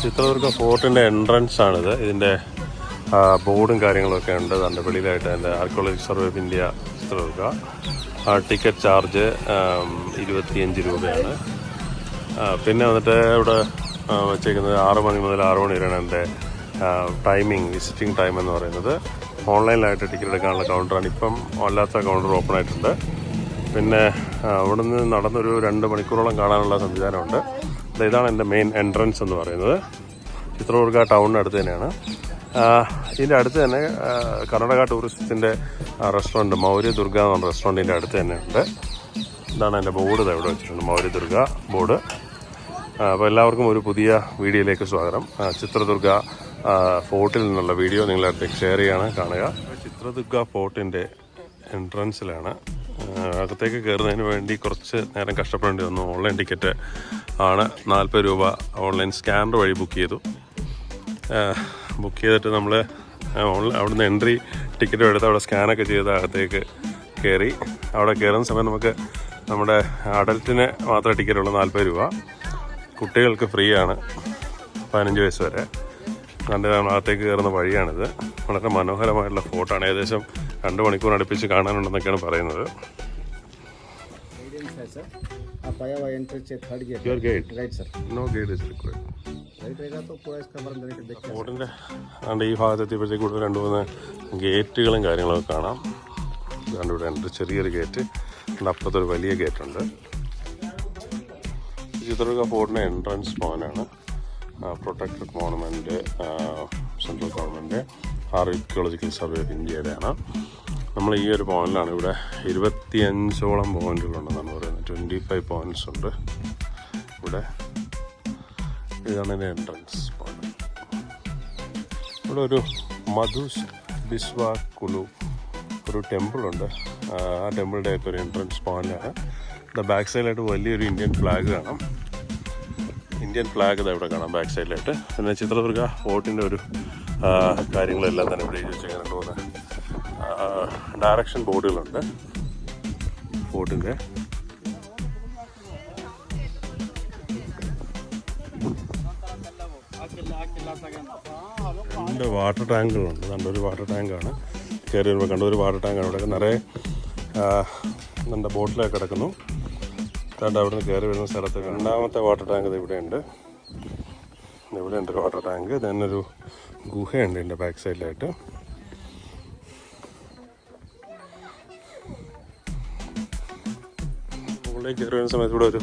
ചിത്രദുർഗ ഫോർട്ടിൻ്റെ എൻട്രൻസ് ആണിത്. ഇതിൻ്റെ ബോർഡും കാര്യങ്ങളൊക്കെ ഉണ്ട്. അതിൻ്റെ വെളിയിലായിട്ട് അതിൻ്റെ archaeological survey of India Chitradurga. Ticket charge 25 രൂപയാണ്. പിന്നെ വന്നിട്ട് ഇവിടെ വെച്ചേക്കുന്നത് 6 മണി മുതൽ 6 മണി വരെയാണ് എൻ്റെ ടൈമിംഗ്, വിസിറ്റിംഗ് ടൈം എന്ന് പറയുന്നത്. ഓൺലൈനിലായിട്ട് ടിക്കറ്റ് എടുക്കാനുള്ള കൗണ്ടറാണ്. ഇപ്പം അല്ലാത്ത കൗണ്ടർ ഓപ്പൺ ആയിട്ടുണ്ട്. പിന്നെ അവിടെ നിന്ന് നടന്നൊരു 2 മണിക്കൂറോളം കാണാനുള്ള സംവിധാനമുണ്ട്. ഇതാണ് എൻ്റെ മെയിൻ എൻട്രൻസ് എന്ന് പറയുന്നത്. ചിത്രദുർഗ ടൗണിനടുത്ത് തന്നെയാണ്. ഇതിൻ്റെ അടുത്ത് തന്നെ കർണാടക ടൂറിസത്തിൻ്റെ റെസ്റ്റോറൻറ്റ് മൗര്യദുർഗ എന്ന് പറഞ്ഞ റെസ്റ്റോറൻറ്റിൻ്റെ അടുത്ത് തന്നെ ഉണ്ട്. ഇതാണ് എൻ്റെ ബോർഡ് ഇവിടെ വെച്ചിട്ടുണ്ട്, മൗര്യദുർഗ ബോർഡ്. അപ്പോൾ എല്ലാവർക്കും ഒരു പുതിയ വീഡിയോയിലേക്ക് സ്വാഗതം. ചിത്രദുർഗ ഫോർട്ടിൽ നിന്നുള്ള വീഡിയോ നിങ്ങളുടെ അടുത്തേക്ക് ഷെയർ ചെയ്യാണ്, കാണുക. ചിത്രദുർഗ ഫോർട്ടിൻ്റെ എൻട്രൻസിലാണ്. അകത്തേക്ക് കയറുന്നതിന് വേണ്ടി കുറച്ച് നേരം കഷ്ടപ്പെടേണ്ടി വന്നു. ഓൺലൈൻ ടിക്കറ്റ് ആണ്, 40 രൂപ ഓൺലൈൻ സ്കാനർ വഴി ബുക്ക് ചെയ്തിട്ട് നമ്മൾ അവിടുന്ന് എൻട്രി ടിക്കറ്റ് എടുത്ത് അവിടെ സ്കാനൊക്കെ ചെയ്ത് അകത്തേക്ക് കയറി. അവിടെ കയറുന്ന സമയം നമുക്ക് നമ്മുടെ അഡൽറ്റിന് മാത്രമേ ടിക്കറ്റുള്ളൂ, 40 രൂപ. കുട്ടികൾക്ക് ഫ്രീ ആണ്, 15 വയസ്സ് വരെ. നല്ല അകത്തേക്ക് കയറുന്ന വഴിയാണിത്. വളരെ മനോഹരമായിട്ടുള്ള ഫോർട്ടാണ്. ഏകദേശം 2 മണിക്കൂർ അടുപ്പിച്ച് കാണാനുണ്ടെന്നൊക്കെയാണ് പറയുന്നത്. ഫോർട്ടിൻ്റെ ഈ ഭാഗത്തെത്തിയപ്പോഴത്തേക്ക് കൂടുതൽ 2-3 ഗേറ്റുകളും കാര്യങ്ങളൊക്കെ കാണാം. അതുകൊണ്ട് ഇവിടെ ഉണ്ട് ചെറിയൊരു ഗേറ്റ്, അപ്പുറത്തൊരു വലിയ ഗേറ്റുണ്ട്. ചിത്രദുർഗ ഫോർട്ടിൻ്റെ എൻട്രൻസ് പോയിൻ്റാണ്. Protected monument central government archaeological survey of ഇന്ത്യയുടെയാണ്. നമ്മൾ ഈ ഒരു പോയിന്റിലാണ്. ഇവിടെ 25ഓളം പോയിന്റുകളുണ്ടെന്നാണ് പറയുന്നത്. 25 പോയിന്റ്സ് ഉണ്ട് ഇവിടെ. ഇതാണ് എൻ്റെ എൻട്രൻസ് പോയിന്റ്. ഇവിടെ ഒരു മധുസ് ബിസ്വ കുലു ഒരു ടെമ്പിളുണ്ട്. ആ ടെമ്പിളിൻ്റെ ഒക്കെ ഒരു എൻട്രൻസ് പോയിന്റാണ്. ഇവിടെ ബാക്ക് സൈഡിലായിട്ട് വലിയൊരു ഇന്ത്യൻ ഫ്ലാഗ് കാണാം. ഇന്ത്യൻ ഫ്ലാഗ് ഇതാ ഇവിടെ കാണാം ബാക്ക് സൈഡിലായിട്ട്. പിന്നെ ചിത്രദുർഗ ഫോർട്ടിൻ്റെ ഒരു കാര്യങ്ങളെല്ലാം തന്നെ ഇവിടെ എഴുതി വെച്ചേക്കാൻ പോകുന്നത്. ഡയറക്ഷൻ ബോർഡുകളുണ്ട് ഫോർട്ടിൻ്റെ. രണ്ട് വാട്ടർ ടാങ്കുകളുണ്ട്. നല്ലൊരു വാട്ടർ ടാങ്കാണ്. കയറി വരുമ്പോൾ കണ്ട ഒരു വാട്ടർ ടാങ്കാണ്. ഇവിടെ നിറയെ നമ്മുടെ ബോട്ടിലൊക്കെ കിടക്കുന്നു. അവിടെ നിന്ന് കയറി വരുന്ന സ്ഥലത്ത് 2ാമത്തെ വാട്ടർ ടാങ്ക് ഇവിടെയുണ്ട്. ഇവിടെയുണ്ട് ഒരു വാട്ടർ ടാങ്ക്. തന്നെ ഒരു ഗുഹയുണ്ട് ഇതിൻ്റെ ബാക്ക് സൈഡിലായിട്ട്. മുകളിലേക്ക് കയറി വരുന്ന സമയത്ത് ഇവിടെ ഒരു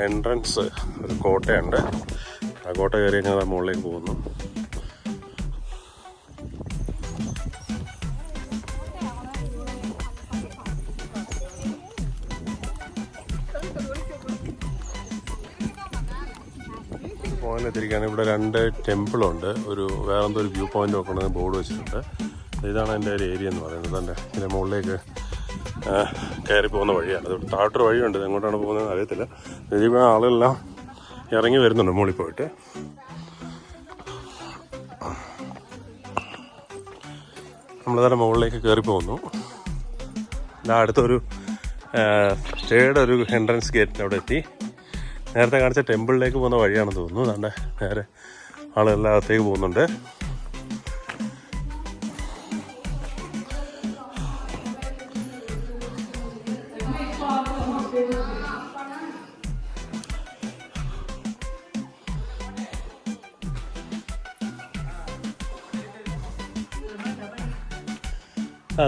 എൻട്രൻസ്, ഒരു കോട്ടയുണ്ട്. ആ കോട്ട കയറി കഴിഞ്ഞാൽ മുകളിലേക്ക് പോകുന്നു. പോയിന്റെത്തിരിക്കുകയാണ്. ഇവിടെ 2 ടെമ്പിളുണ്ട്. ഒരു വേറെന്തോ ഒരു വ്യൂ പോയിന്റ് നോക്കണമെന്ന് ബോർഡ് വെച്ചിട്ടുണ്ട്. ഇതാണ് എൻ്റെ ഒരു ഏരിയ എന്ന് പറയുന്നത്. തന്നെ ഇതിൻ്റെ മുകളിലേക്ക് കയറി പോകുന്ന വഴിയാണ്. അത് താഴോട്ടൊരു വഴിയുണ്ട്. എങ്ങോട്ടാണ് പോകുന്നത് അറിയത്തില്ല. ഇതിപ്പോൾ ആളെല്ലാം ഇറങ്ങി വരുന്നുണ്ട് മുകളിൽ പോയിട്ട്. നമ്മളതിൻ്റെ മുകളിലേക്ക് കയറി പോകുന്നു. അടുത്തൊരു സ്റ്റേയുടെ ഒരു എൻട്രൻസ് ഗേറ്റിൻ്റെ അവിടെ എത്തി. നേരത്തെ കാണിച്ച ടെമ്പിളിലേക്ക് പോകുന്ന വഴിയാണെന്ന് തോന്നുന്നു. അതുകൊണ്ട് നേരെ ആളെല്ലാം അകത്തേക്ക് പോകുന്നുണ്ട്.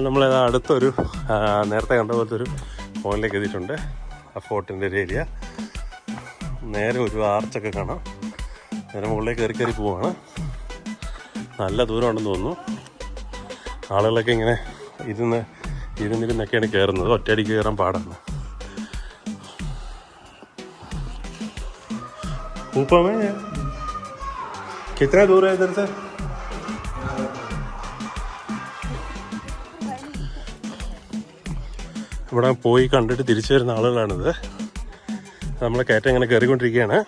നമ്മളത് അടുത്തൊരു നേരത്തെ കണ്ട പോലത്തെ ഒരു പോയിന്റിലേക്ക് എത്തിയിട്ടുണ്ട്. ആ ഫോർട്ടിൻ്റെ ഒരു ഏരിയ. നേരെ ഒരു ആർച്ചൊക്കെ കാണാം. നേരെ മുകളിലേക്ക് കയറി പോവാണ്. നല്ല ദൂരമുണ്ടെന്ന് തോന്നുന്നു. ആളുകളൊക്കെ ഇങ്ങനെ ഇരുന്നിരുന്നൊക്കെയാണ് കയറുന്നത്. ഒറ്റയടിക്ക് കയറാൻ പാടാണ്. ऊपर में कितना दूर है इधर से? ഇവിടെ പോയി കണ്ടിട്ട് തിരിച്ചു വരുന്ന ആളുകളാണിത്. നമ്മളെ കയറ്റം ഇങ്ങനെ കയറിക്കൊണ്ടിരിക്കുകയാണ്.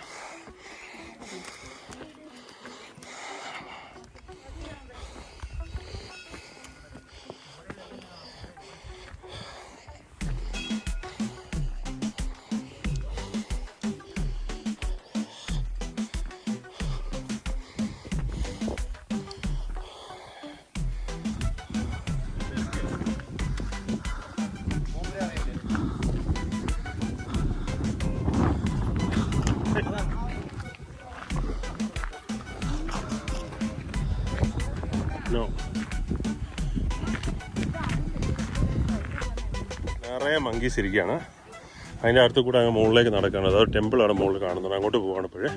നോ. നിറയെ മങ്കീസ് ഇരിക്കുകയാണ്. അതിൻ്റെ അടുത്ത് കൂടെ അങ്ങ് മുകളിലേക്ക് നടക്കുകയാണ്. അതൊരു ടെമ്പിളാണ് മുകളിൽ കാണുന്നത്. അങ്ങോട്ട് പോവാണ് ഇപ്പോഴേ.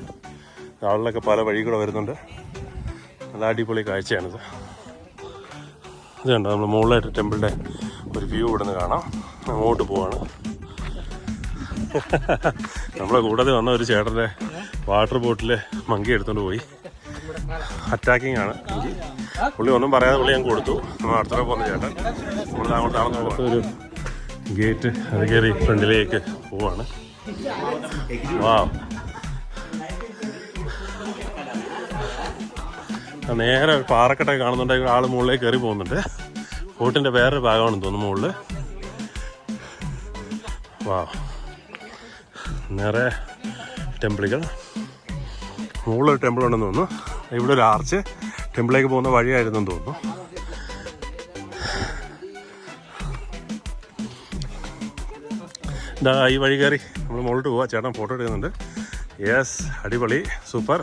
ആളിലൊക്കെ പല വഴി കൂടെ വരുന്നുണ്ട്. നല്ല അടിപൊളി കാഴ്ചയാണിത്. ഇത് കണ്ടോ, നമ്മൾ മുകളിലായിട്ട് ടെമ്പിളിൻ്റെ ഒരു വ്യൂ ഇവിടെ നിന്ന് കാണാം. അങ്ങോട്ട് പോവാണ്. നമ്മളെ കൂടാതെ വന്ന ഒരു ചേട്ടൻ്റെ വാട്ടർ ബോട്ടിൽ മങ്കി എടുത്തുകൊണ്ട് പോയി. അറ്റാക്കിംഗ് ആണ് മങ്കി. പുള്ളി ഒന്നും പറയാതെ പുള്ളി ഞാൻ കൊടുത്തു. നമ്മൾ അടുത്ത പോകുന്ന ചേട്ടൻ നമ്മൾ അങ്ങോട്ട് നടന്നു പോകാം. ഒരു ഗേറ്റ് അത് കയറി ഫ്രണ്ടിലേക്ക് പോവാണ്. വാവ്, നേരെ പാറക്കെട്ടൊക്കെ കാണുന്നുണ്ടെങ്കിൽ ആൾ മുകളിലേക്ക് കയറി പോകുന്നുണ്ട്. ബോട്ടിൻ്റെ വേറൊരു ഭാഗമാണെന്ന് തോന്നുന്നു മുകളിൽ. വാവ്, നിറയെ ടെമ്പിളുകൾ. മുകളിലൊരു ടെമ്പിൾ ഉണ്ടെന്ന് തോന്നുന്നു. ഇവിടെ ഒരു ആർച്ച് ടെമ്പിളിലേക്ക് പോകുന്ന വഴിയായിരുന്നു തോന്നുന്നു. ഇതാ ഈ വഴി കയറി നമ്മൾ മുകളിലോട്ട് പോവാം. ചേട്ടൻ ഫോട്ടോ എടുക്കുന്നുണ്ട്. യെസ്, അടിപൊളി, സൂപ്പർ.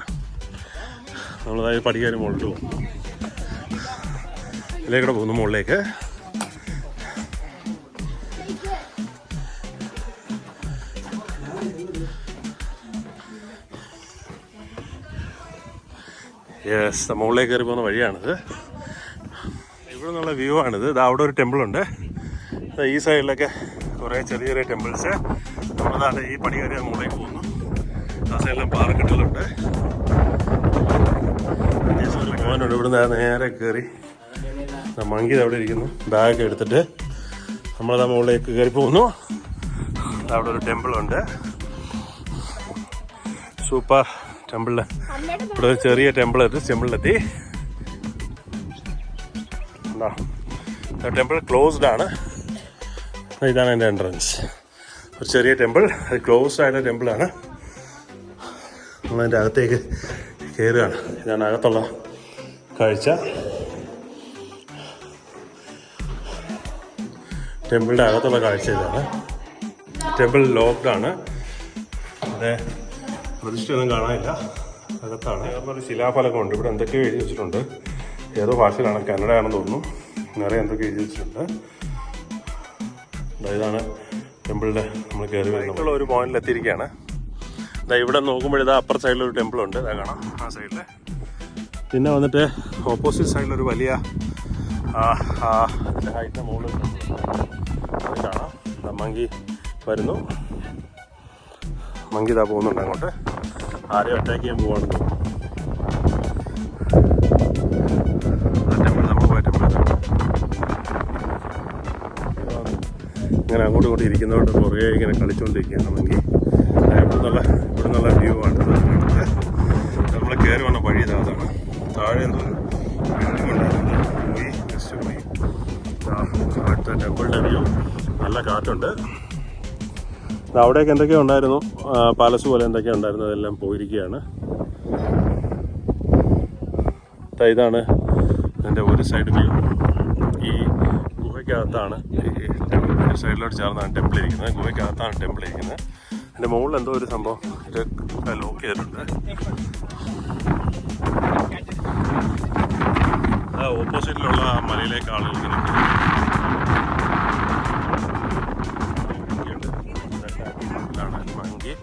നമ്മളതായി പടി കയറി മുകളിലോട്ട് പോകും. ഇതിലേക്കൂടെ പോകുന്നു മുകളിലേക്ക്. യെസ്, മുകളിലേക്ക് കയറി പോകുന്ന വഴിയാണിത്. ഇവിടെ നിന്നുള്ള വ്യൂ ആണിത്. ഇത് അവിടെ ഒരു ടെമ്പിളുണ്ട്. ഈ സൈഡിലൊക്കെ കുറേ ചെറിയ ചെറിയ ടെമ്പിൾസ്. നമ്മളതാണ് ഈ പടി കയറി മുകളിലേക്ക് പോകുന്നു. ആ സൈഡിലും പാറക്കെട്ടുകളുണ്ട്. പോകാനുണ്ട്. ഇവിടുന്ന് നേരെ കയറി മങ്കി അവിടെ ഇരിക്കുന്നു. ബാഗ് എടുത്തിട്ട് നമ്മളതാ മുകളിലേക്ക് കയറി പോകുന്നു. അവിടെ ഒരു ടെമ്പിളുണ്ട്. സൂപ്പർ ടെമ്പിളിൽ ഇവിടെ ഒരു ചെറിയ ടെമ്പിളിലെത്തി. ടെമ്പിൾ ക്ലോസ്ഡ് ആണ്. ഇതാണ് എൻ്റെ എൻട്രൻസ്. ഒരു ചെറിയ ടെമ്പിൾ, അത് ക്ലോസ്ഡ് ആയിട്ടുള്ള ടെമ്പിളാണ്. നമ്മളതിൻ്റെ അകത്തേക്ക് കയറുകയാണ്. ഇതാണ് അകത്തുള്ള കാഴ്ച. ടെമ്പിളിൻ്റെ അകത്തുള്ള കാഴ്ച ഇതാണ്. ടെമ്പിൾ ലോക്ക്ഡാണ്. അവിടെ പ്രതിഷ്ഠയൊന്നും കാണാനില്ല. അകത്താണ്. ഒരു ശിലാഫലകമുണ്ട്. ഇവിടെ എന്തൊക്കെയോ എഴുതി വെച്ചിട്ടുണ്ട്. ഏതോ ഭാഷയിലാണ്, കന്നഡ ആണെന്ന് തോന്നുന്നു. നിറയെ എന്തൊക്കെ എഴുതി വെച്ചിട്ടുണ്ട്. ഇതാണ് ടെമ്പിളിൻ്റെ നമ്മൾ കയറി വരുന്നുള്ള ഒരു പോയിന്റിൽ എത്തിയിരിക്കുകയാണ്. ഇവിടെ നോക്കുമ്പോൾ ഇതാ അപ്പർ സൈഡിലൊരു ടെമ്പിളുണ്ട്. ഇതാ കാണാം ആ സൈഡിൽ. പിന്നെ വന്നിട്ട് ഓപ്പോസിറ്റ് സൈഡിലൊരു വലിയ ഹൈറ്റിൻ്റെ മുകളിൽ അത് കാണാം. മങ്കി വരുന്നു. മങ്കി ഇതാ പോകുന്നുണ്ട് അങ്ങോട്ട്. ആരെയും അറ്റാക്ക് ചെയ്യാൻ പോവാണ് തോന്നുന്നു. ടെമ്പിൾ നമ്മൾ പോയ ടെമ്പിൾ ഇങ്ങനെ അങ്ങോട്ടും ഇങ്ങോട്ടും ഇരിക്കുന്നതുകൊണ്ട് കുറേ ഇങ്ങനെ കളിച്ചുകൊണ്ടിരിക്കുകയാണ് മങ്കി. ഇവിടെ നിന്നുള്ള വ്യൂ ആണ് നമ്മൾ കയറി വന്ന വഴി ഇതാണ്. താഴെ എന്തോരം ബിൽഡിംഗ് ഉണ്ടായിരുന്നു. പോയി ജസ്റ്റ് പോയി. അടുത്ത ടെമ്പിളിൻ്റെ വ്യൂ. നല്ല കാറ്റുണ്ട്. അവിടെയൊക്കെ എന്തൊക്കെയോ ഉണ്ടായിരുന്നു, പാലസ് പോലെ എന്തൊക്കെയോ ഉണ്ടായിരുന്നു. അതെല്ലാം പോയിരിക്കുകയാണ്. ഇതാണ് എൻ്റെ ഒരു സൈഡ് വ്യൂ. ഈ ഗുഹയ്ക്കകത്താണ്, ഈ സൈഡിലോട്ട് ചേർന്നാണ് ടെമ്പിൾ ഇരിക്കുന്നത്. ഗുഹയ്ക്കകത്താണ് ടെമ്പിൾ ഇരിക്കുന്നത്. എൻ്റെ മുകളിൽ എന്തോ ഒരു സംഭവം ലോക്ക് ചെയ്തിട്ടുണ്ട്. ഓപ്പോസിറ്റിലുള്ള മലയിലേക്ക് ആളുകൾ ഇങ്ങനെ മങ്കി.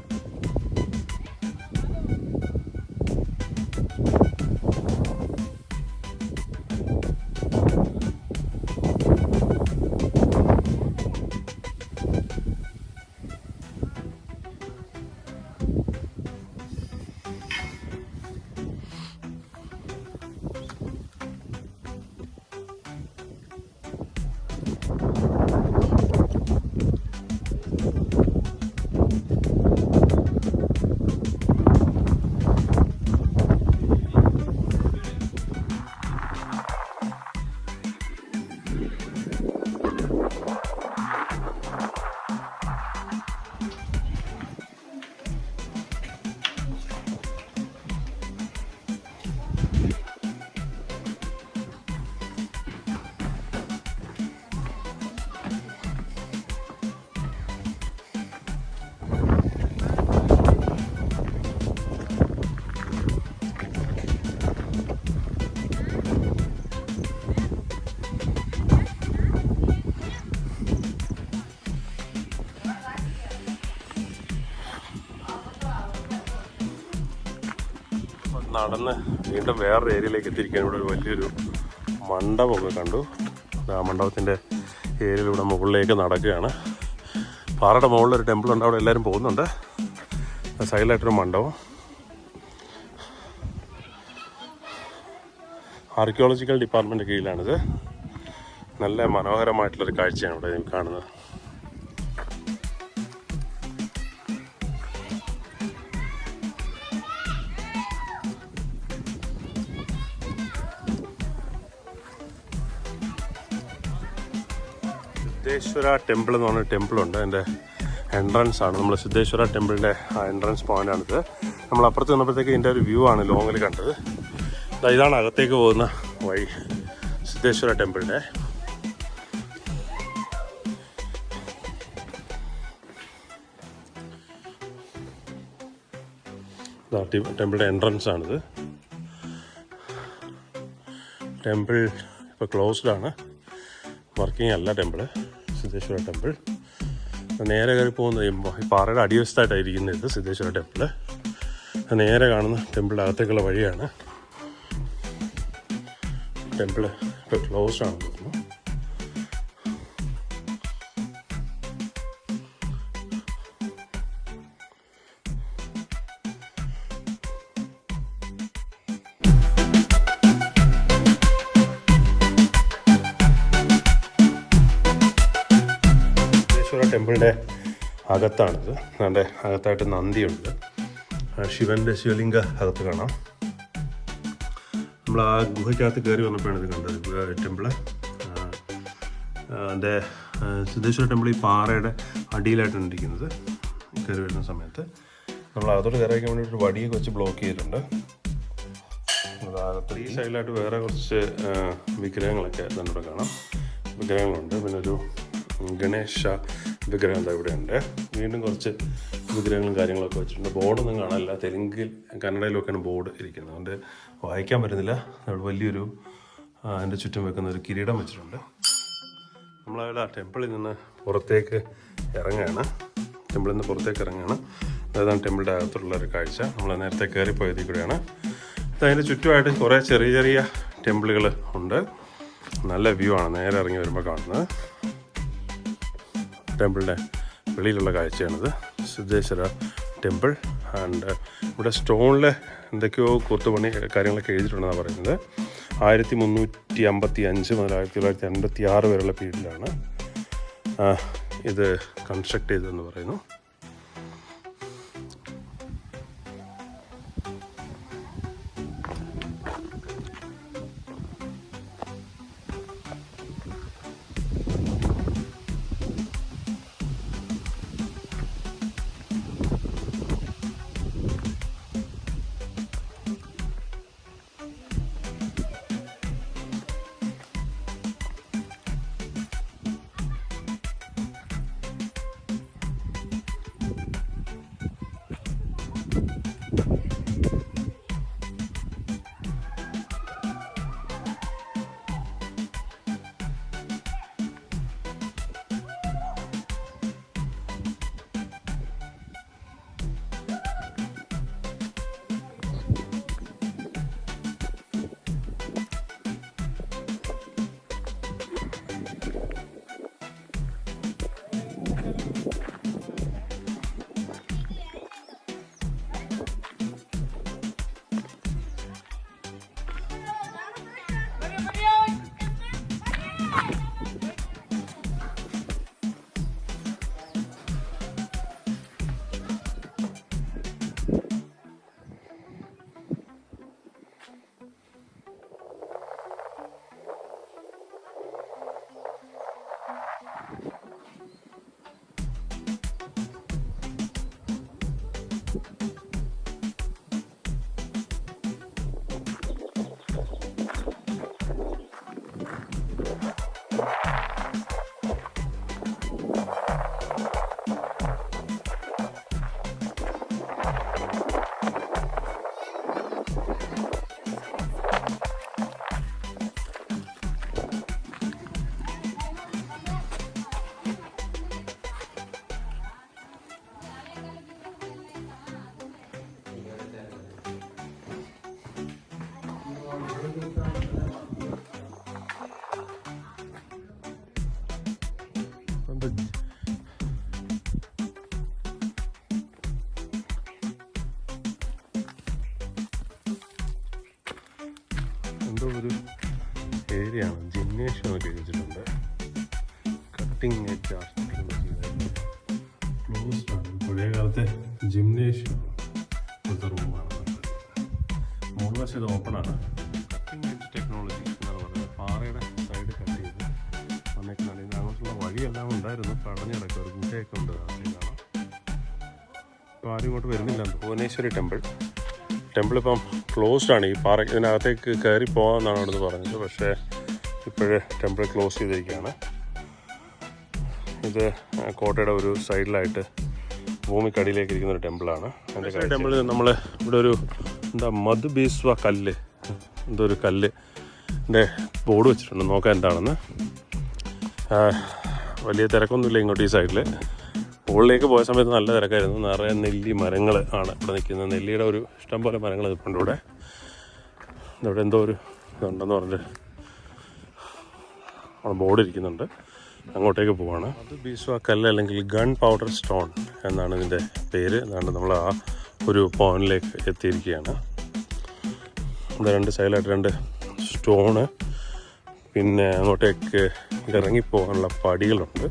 നടന്ന് വീണ്ടും വേറൊരു ഏരിയയിലേക്ക് എത്തിയിരിക്കാൻ ഇവിടെ ഒരു വലിയൊരു മണ്ഡപമൊക്കെ കണ്ടു. ആ മണ്ഡപത്തിൻ്റെ ഏരിയയിലൂടെ മുകളിലേക്ക് നടക്കുകയാണ്. പാറയുടെ മുകളിലൊരു ടെമ്പിൾ ഉണ്ട്, അവിടെ എല്ലാവരും പോകുന്നുണ്ട്. സൈഡിലായിട്ടൊരു മണ്ഡപം. ആർക്കിയോളജിക്കൽ ഡിപ്പാർട്ട്മെൻറ്റ് കീഴിലാണിത്. നല്ല മനോഹരമായിട്ടുള്ളൊരു കാഴ്ചയാണ് ഇവിടെ കാണുന്നത്. സിദ്ധേശ്വര ടെമ്പിൾ എന്ന് പറഞ്ഞ ടെമ്പിളുണ്ട്. അതിൻ്റെ എൻട്രൻസ് ആണ്. നമ്മൾ സിദ്ധേശ്വര ടെമ്പിളിൻ്റെ ആ എൻട്രൻസ് പോയിൻ്റാണിത്. നമ്മൾ അപ്പുറത്ത് നിന്നപ്പോഴത്തേക്ക് ഇതിൻ്റെ ഒരു വ്യൂ ആണ് ലോങ്ങിൽ കണ്ടത്. ഇതാണ് അകത്തേക്ക് പോകുന്ന വഴി, സിദ്ധേശ്വര ടെമ്പിളിൻ്റെ. ടെമ്പിളിൻ്റെ എൻട്രൻസ് ആണിത്. ടെമ്പിൾ ഇപ്പോൾ ക്ലോസ്ഡ് ആണ്, വർക്കിംഗ് അല്ല ടെമ്പിൾ, സിദ്ധേശ്വര ടെമ്പിൾ. നേരെ കയറി പോകുന്നത് ഈ പാറയുടെ അടിവശത്തായിട്ടായിരിക്കുന്നത് ഇത് സിദ്ധേശ്വര ടെമ്പിൾ. നേരെ കാണുന്ന ടെമ്പിളിൻ്റെ അകത്തേക്കുള്ള വഴിയാണ്. ടെമ്പിൾ ഇപ്പോൾ ക്ലോസ്ഡ് ആണെന്ന് തോന്നുന്നു. ടെമ്പിളിൻ്റെ അകത്താണിത്. അതിൻ്റെ അകത്തായിട്ട് നന്ദിയുണ്ട്. ശിവൻ്റെ ശിവലിംഗ അകത്ത് കാണാം. നമ്മൾ ആ ഗുഹയ്ക്കകത്ത് കയറി വന്നപ്പോഴാണ് ഇത് കണ്ടത് ടെമ്പിള്. അതിൻ്റെ സിദ്ധേശ്വര ടെമ്പിൾ ഈ പാറയുടെ അടിയിലായിട്ടാണ് ഇരിക്കുന്നത്. കയറി വരുന്ന സമയത്ത് നമ്മൾ അകത്തോട്ട് കയറി വയ്ക്കാൻ വേണ്ടി ഒരു വടിയൊക്കെ വെച്ച് ബ്ലോക്ക് ചെയ്തിട്ടുണ്ട്. ഈ സൈഡിലായിട്ട് വേറെ കുറച്ച് വിഗ്രഹങ്ങളൊക്കെ തന്നെ കാണാം. വിഗ്രഹങ്ങളുണ്ട്. പിന്നെ ഒരു ഗണേശ വിഗ്രഹം എന്താ ഇവിടെ ഉണ്ട്. വീണ്ടും കുറച്ച് വിഗ്രഹങ്ങളും കാര്യങ്ങളൊക്കെ വെച്ചിട്ടുണ്ട്. ബോർഡൊന്നും കാണാനില്ല, തെലുങ്കിൽ കന്നഡയിലൊക്കെയാണ് ബോർഡ് ഇരിക്കുന്നത്. അതുകൊണ്ട് വായിക്കാൻ പറ്റുന്നില്ല. അവിടെ വലിയൊരു അതിൻ്റെ ചുറ്റും വെക്കുന്ന ഒരു കിരീടം വെച്ചിട്ടുണ്ട്. നമ്മളവിടെ ടെമ്പിളിൽ നിന്ന് പുറത്തേക്ക് ഇറങ്ങുകയാണ്. അതാണ് ടെമ്പിളിൻ്റെ അകത്തുള്ള ഒരു കാഴ്ച. നമ്മൾ നേരത്തെ കയറിപ്പോയതിൽ കൂടെയാണ്. അതിൻ്റെ ചുറ്റുമായിട്ട് കുറേ ചെറിയ ചെറിയ ടെമ്പിളുകൾ ഉണ്ട്. നല്ല വ്യൂ ആണ് നേരെ ഇറങ്ങി വരുമ്പോൾ കാണുന്നത്. ടെമ്പിളിൻ്റെ വെളിയിലുള്ള കാഴ്ചയാണിത്, സിദ്ധേശ്വര ടെമ്പിൾ. ആൻഡ് ഇവിടെ സ്റ്റോണിൽ എന്തൊക്കെയോ കൊത്തുപണി കാര്യങ്ങളൊക്കെ എഴുതിയിട്ടുണ്ടെന്നാണ് പറയുന്നത്. 1355 മുതൽ 1956 വരെയുള്ള പീരീഡിലാണ് ഇത് കൺസ്ട്രക്ട് ചെയ്തതെന്ന് പറയുന്നു. എന്തോ ഒരു ഏരിയ ആണ്, ജിംനേഷ്യം ഒക്കെ വെച്ചിട്ടുണ്ട്. കട്ടിങ് എഡ്ജ് ക്ലോസ്ഡ് ആണ്. പഴയ കാലത്തെ ജിംനേഷ്യം പോലത്തെ റൂമാണ്. മുൻവശം ഇത് ഓപ്പണാണ്. കട്ടിങ് എഡ്ജ് ടെക്നോളജി എന്നാണ് പറയുന്നത്. പാറയുടെ സൈഡ് കട്ട് ചെയ്ത് വന്നേക്കാണ്. ഇത് അങ്ങോട്ടുള്ള വഴിയെല്ലാം ഉണ്ടായിരുന്നു, പടഞ്ഞിടക്കുക. ഒരു ഗുഹയൊക്കെ ഉണ്ട് കാണാം. ഇപ്പോൾ ആരും ഇങ്ങോട്ട് വരുന്നില്ല. ഭുവനേശ്വരി ടെമ്പിൾ ഇപ്പം ക്ലോസ്ഡ് ആണ്. ഈ പാറ ഇതിനകത്തേക്ക് കയറി പോകാമെന്നാണ് അവിടുന്ന് പറഞ്ഞത്. പക്ഷേ ഇപ്പോഴേ ടെമ്പിൾ ക്ലോസ് ചെയ്തിരിക്കുകയാണ്. ഇത് കോട്ടയുടെ ഒരു സൈഡിലായിട്ട് ഭൂമിക്കടിയിലേക്ക് ഇരിക്കുന്ന ഒരു ടെമ്പിളാണ്. അതിൻ്റെ ടെമ്പിളിൽ നമ്മൾ ഇവിടെ ഒരു മധുബീസ്വ കല്ല്, എന്തോ ഒരു കല്ലിൻ്റെ ബോർഡ് വെച്ചിട്ടുണ്ട്. നോക്കാം എന്താണെന്ന്. വലിയ തിരക്കൊന്നുമില്ല ഇങ്ങോട്ട് ഈ സൈഡിൽ. മുകളിലേക്ക് പോയ സമയത്ത് നല്ല തിരക്കായിരുന്നു. നിറയെ നെല്ലി മരങ്ങൾ ആണ് ഇവിടെ നിൽക്കുന്നത്. നെല്ലിയുടെ ഒരു ഇഷ്ടം പോലെ മരങ്ങൾ നിൽപ്പുണ്ട് ഇവിടെ. ഇവിടെ എന്തോ ഒരു ഇതുണ്ടെന്ന് പറഞ്ഞിട്ട് അവിടെ ബോർഡ് ഇരിക്കുന്നുണ്ട്. അങ്ങോട്ടേക്ക് പോവാണ്. അത് ബീസ്വ കല്ല് അല്ലെങ്കിൽ ഗൺ പൗഡർ സ്റ്റോൺ എന്നാണ് ഇതിൻ്റെ പേര്. അതുകൊണ്ട് നമ്മൾ ആ ഒരു പോയിന്റിലേക്ക് എത്തിയിരിക്കുകയാണ്. ഇവിടെ രണ്ട് സൈഡിലായിട്ട് രണ്ട് സ്റ്റോണ്, പിന്നെ അങ്ങോട്ടേക്ക് ഇറങ്ങിപ്പോകാനുള്ള പടികളുണ്ട്.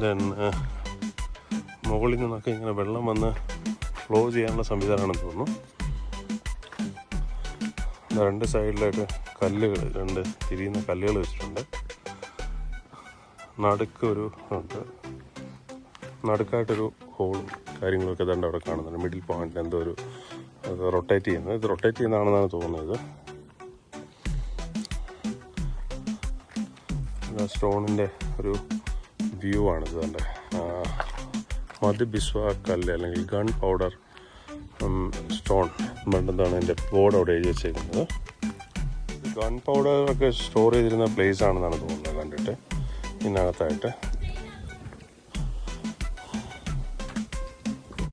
ദെൻ മുകളിൽ നിന്നൊക്കെ ഇങ്ങനെ വെള്ളം വന്ന് ഫ്ലോ ചെയ്യാനുള്ള സംവിധാനമാണെന്ന് തോന്നുന്നു. രണ്ട് സൈഡിലായിട്ട് കല്ലുകൾ, രണ്ട് തിരിയുന്ന കല്ലുകൾ വെച്ചിട്ടുണ്ട്. നടുക്കൊരു ഉണ്ട്, നടുക്കായിട്ടൊരു ഹോളും കാര്യങ്ങളൊക്കെ തന്നെ അവിടെ കാണുന്നുണ്ട്. മിഡിൽ പോയിന്റിൽ എന്തോ ഒരു റൊട്ടേറ്റ് ചെയ്യുന്നത്, ഇത് റൊട്ടേറ്റ് ചെയ്യുന്നതാണെന്നാണ് തോന്നുന്നത്. സ്റ്റോണിൻ്റെ ഒരു വ്യൂ ആണിത്. തന്നെ മധുബീസ്വ കല്ല് അല്ലെങ്കിൽ ഗൺ പൗഡർ സ്റ്റോൺ വേണ്ടതാണ് എൻ്റെ ബോർഡ് അവിടെ എഴുതി വെച്ചേക്കുന്നത്. ഗൺ പൗഡർ ഒക്കെ സ്റ്റോർ ചെയ്തിരുന്ന പ്ലേസ് ആണെന്നാണ് തോന്നുന്നത് കണ്ടിട്ട്. ഇതിനകത്തായിട്ട്